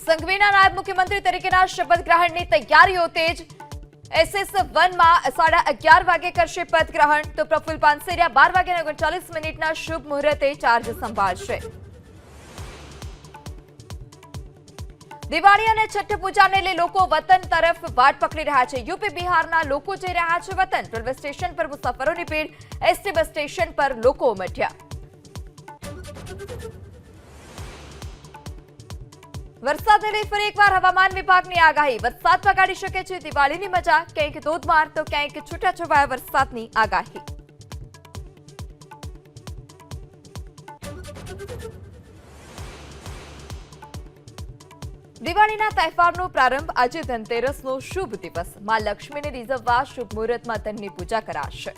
સંઘવીના નાયબ મુખ્યમંત્રી તરીકેના શપથ ગ્રહણની તૈયારીઓ તેજ। SS1 માં 11:30 વાગે કરશે પદ ગ્રહણ, તો પ્રફુલ્લ પાનસેરિયા 12:39 શુભ મુહૂર્તે ચાર્જ સંભાળશે। દિવાળી અને છઠ્ઠ પૂજાને લઈ લોકો વતન તરફ વાટ પકડી રહ્યા છે। યુપી બિહારના લોકો જઈ રહ્યા છે વતન। રેલવે સ્ટેશન પર મુસાફરોની ભીડ, એસટી બસ સ્ટેશન પર લોકો ઉમટ્યા। વરસાદને લઈ ફરી એકવાર હવામાન વિભાગની આગાહી। વરસાદ વગાડી શકે છે દિવાળીની મજા, ક્યાંક ધોધમાર તો ક્યાંક છૂટાછવાયા વરસાદની આગાહી। દિવાળીના તહેવારનો પ્રારંભ આજે ધનતેરસનો શુભ દિવસ। માં લક્ષ્મીને રીઝવવા શુભ મુહૂર્તમાં ધનની પૂજા કરાશે।